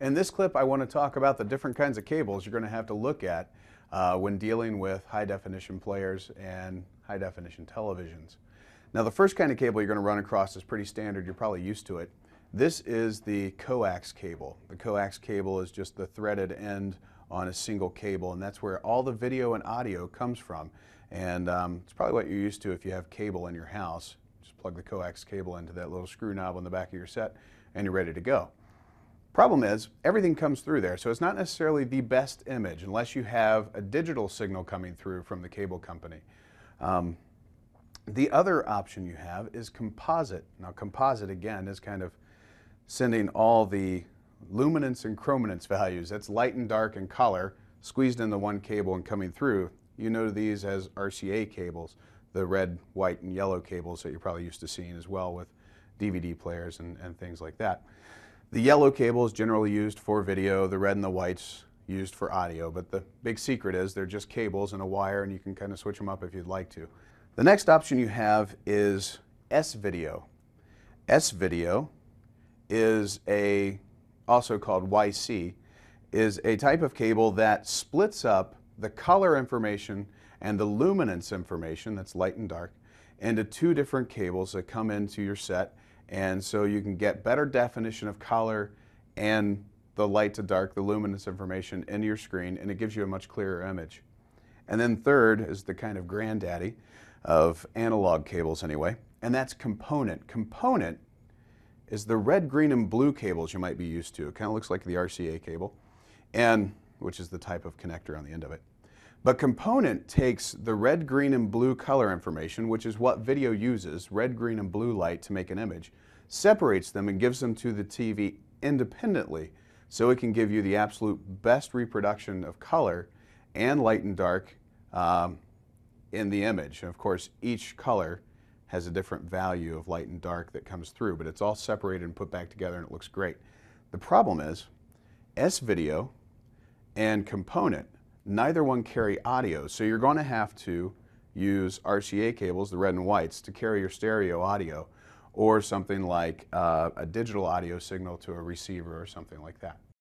In this clip, I want to talk about the different kinds of cables you're going to have to look at when dealing with high-definition players and high-definition televisions. Now, the first kind of cable you're going to run across is pretty standard. You're probably used to it. This is the coax cable. The coax cable is just the threaded end on a single cable, and that's where all the video and audio comes from. And it's probably what you're used to if you have cable in your house. Just plug the coax cable into that little screw knob on the back of your set, and you're ready to go. Problem is, everything comes through there, so it's not necessarily the best image unless you have a digital signal coming through from the cable company. The other option you have is composite. Now, composite, again, is kind of sending all the luminance and chrominance values, that's light and dark and color, squeezed into one cable and coming through. You know these as RCA cables, the red, white, and yellow cables that you're probably used to seeing as well with DVD players and things like that. The yellow cable is generally used for video, the red and the white's used for audio, but the big secret is they're just cables and a wire, and you can kind of switch them up if you'd like to. The next option you have is S-video. S-video is also called YC, is a type of cable that splits up the color information and the luminance information, that's light and dark, into two different cables that come into your set, and so you can get better definition of color and the light to dark, the luminance information into your screen, and it gives you a much clearer image. And then third is the kind of granddaddy of analog cables anyway, and that's component. Component is the red, green, and blue cables you might be used to. It kind of looks like the RCA cable, and which is the type of connector on the end of it. But component takes the red, green, and blue color information, which is what video uses, red, green, and blue light to make an image, separates them and gives them to the TV independently so it can give you the absolute best reproduction of color and light and dark in the image. And of course, each color has a different value of light and dark that comes through, but it's all separated and put back together and it looks great. The problem is, S-video and component, neither one carry audio, so you're going to have to use RCA cables, the red and whites, to carry your stereo audio, or something like a digital audio signal to a receiver or something like that.